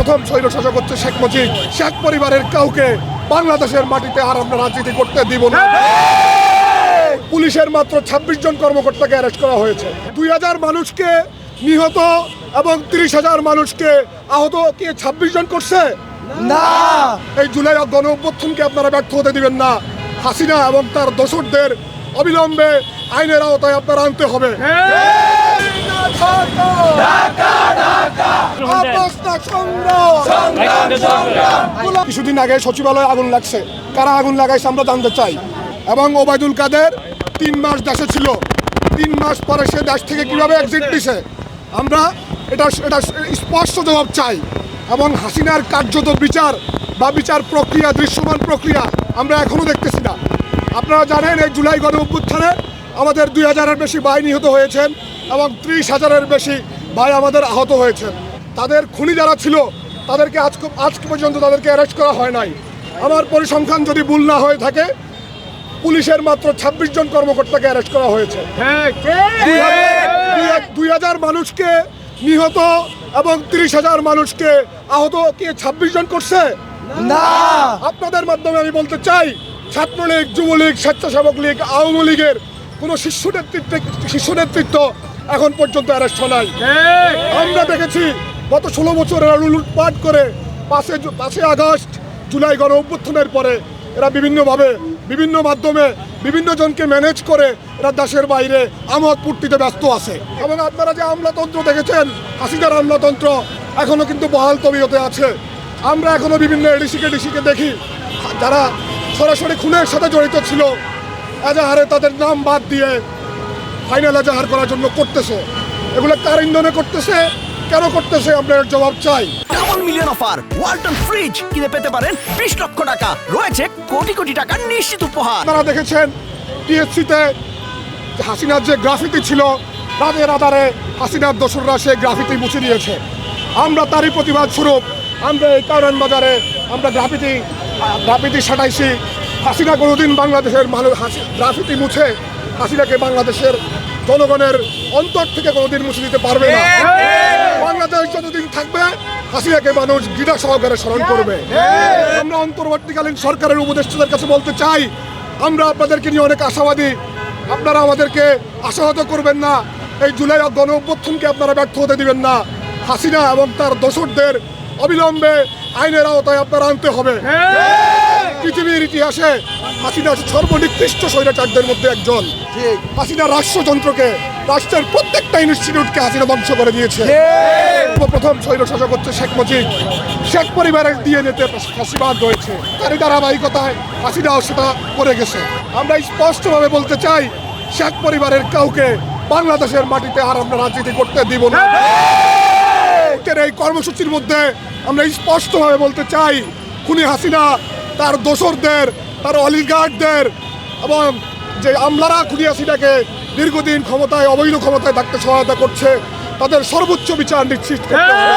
সর্বপ্রথম স্বৈরশাসক হচ্ছে শেখ মুজিব। শেখ পরিবারের কাউকে বাংলাদেশের মাটিতে আর আমরা রাজনীতি করতে দিব না। পুলিশের মাত্র ২৬ জন কর্মকর্তাকে অ্যারেস্ট করা হয়েছে। ২,০০০ মানুষকে নিহত এবং ৩০,০০০ মানুষকে আহত কি ২৬ জন করছে না। এই জুলাই গণ অভ্যুত্থানকে আপনারা ব্যর্থ হতে দিবেন না। হাসিনা এবং তার দোসরদের অবিলম্বে আইনের আওতায় আপনারা আনতে হবে। কিছুদিন আগে সচিবালয়ে আগুন লাগছে, কারা আগুন লাগাইছে আমরা জানতে চাই। এবং ওবায়দুল কাদের ৩ মাস দেশে ছিল, ৩ মাস পরে সে দেশ থেকে কিভাবে এক্সিট দিছে আমরা এটা স্পষ্ট জবাব চাই। এবং হাসিনার কার্যত বিচার বা বিচার প্রক্রিয়া, দৃশ্যমান প্রক্রিয়া আমরা এখনো দেখতেছি না। আপনারা জানেন এই জুলাই গণ অভ্যুত্থানে আমাদের ২,০০০-এর বেশি ভাই নিহত হয়েছেন এবং ৩০,০০০-এর বেশি ভাই আমাদের আহত হয়েছেন। তাদের খুনি যারা ছিল তাদেরকে আজ পর্যন্ত তাদেরকে অ্যারেস্ট করা হয় নাই। আমার পরিসংখ্যান যদি ভুল না হয়ে থাকে, পুলিশের মাত্র ২৬ জন কর্মকর্তাকে অ্যারেস্ট করা হয়েছে। ২,০০০ মানুষকে নিহত এবং ৩০,০০০ মানুষকে আহত কি ২৬ জন করছে না। আপনাদের মাধ্যমে আমি বলতে চাই, ছাত্রলীগ, যুবলীগ, স্বেচ্ছাসেবক লীগ, আওয়ামী লীগের কোনো শীর্ষ নেতৃত্ব এখন পর্যন্ত অ্যারেস্ট হয় নাই। আমরা দেখেছি গত ১৬ বছর এরা লুটপাট করে ৫ই আগস্ট জুলাই গণ অভ্যুত্থানের পরে এরা বিভিন্নভাবে বিভিন্ন মাধ্যমে বিভিন্ন জনকে ম্যানেজ করে এরা দেশের বাইরে আমোদ ফুর্তিতে ব্যস্ত আছে। এবং আপনারা যে আমলাতন্ত্র দেখেছেন, হাসিনার আমলাতন্ত্র এখনও কিন্তু বহাল তবিয়তে আছে। আমরা এখনও বিভিন্ন ডিসিকে দেখি যারা সরাসরি খুনের সাথে জড়িত ছিল, এজাহারে তাদের নাম বাদ দিয়ে ফাইনাল এজাহার করার জন্য করতেছে। এগুলো কার ইন্ধনে করতেছে, কেন করতেছে, আমরা এর জবাব চাই। Double million offer Walton fridge কিনে পেতে পারেন ২০ লক্ষ টাকা, রয়েছে কোটি কোটি টাকার নিশ্চিত উপহার। আপনারা দেখেছেন টিএসসিতে হাসিনার যে গ্রাফিতি ছিল, রাতের আধারে হাসিনার দোসররা সেই গ্রাফিতি মুছে দিয়েছে। আমরা তারই প্রতিবাদ স্বরূপ আমরা এই কারণ বাজারে আমরা গ্রাফিতি সাটাইছি। হাসিনা কোনোদিন বাংলাদেশের গ্রাফিতি মুছে হাসিনাকে বাংলাদেশের জনগণের অন্তর থেকে কোনোদিন মুছে দিতে পারবে না। বাংলাদেশ যতদিন থাকবে হাসিনাকে মানুষ ঘৃণা সহকারে স্মরণ করবে। আমরা অন্তর্বর্তীকালীন সরকারের উপদেষ্টাদের কাছে বলতে চাই, আমরা আপনাদেরকে নিয়ে অনেক আশাবাদী। আপনারা আমাদেরকে আশাহত করবেন না। এই জুলাই গণ অভ্যুত্থানকে আপনারা ব্যর্থ হতে দিবেন না। হাসিনা এবং তার দোসরদের অবিলম্বে আইনের আওতায় আপনারা আনতে হবে। পৃথিবীর ইতিহাসে হাসিনা সর্বনিকৃষ্ট স্বৈরাচারদের মধ্যে একজন। হাসিনা রাষ্ট্রযন্ত্রকে, রাষ্ট্রের প্রত্যেকটা ইনস্টিটিউটকে হাসিনা ধ্বংস করে দিয়েছে। সর্বপ্রথম স্বৈরশাসক হচ্ছে শেখ মুজিব। শেখ পরিবারের ডিএনএতে ফাঁসিবাদ রয়েছে, তারই ধারাবাহিকতায় হাসিনাও সেটা করে গেছে। আমরা স্পষ্টভাবে বলতে চাই, শেখ পরিবারের কাউকে বাংলাদেশের মাটিতে আর আমরা রাজনীতি করতে দিব না। এই কর্মসূচির মধ্যে আমরা স্পষ্টভাবে বলতে চাই, খুনি হাসিনা, তার দোসরদের, তার অলিগার্ডদের এবং যে আমলারা খুনি হাসিনাকে দীর্ঘদিন ক্ষমতায়, অবৈধ ক্ষমতায় থাকতে সহায়তা করছে, তাদের সর্বোচ্চ বিচার নিশ্চিত করতে হবে।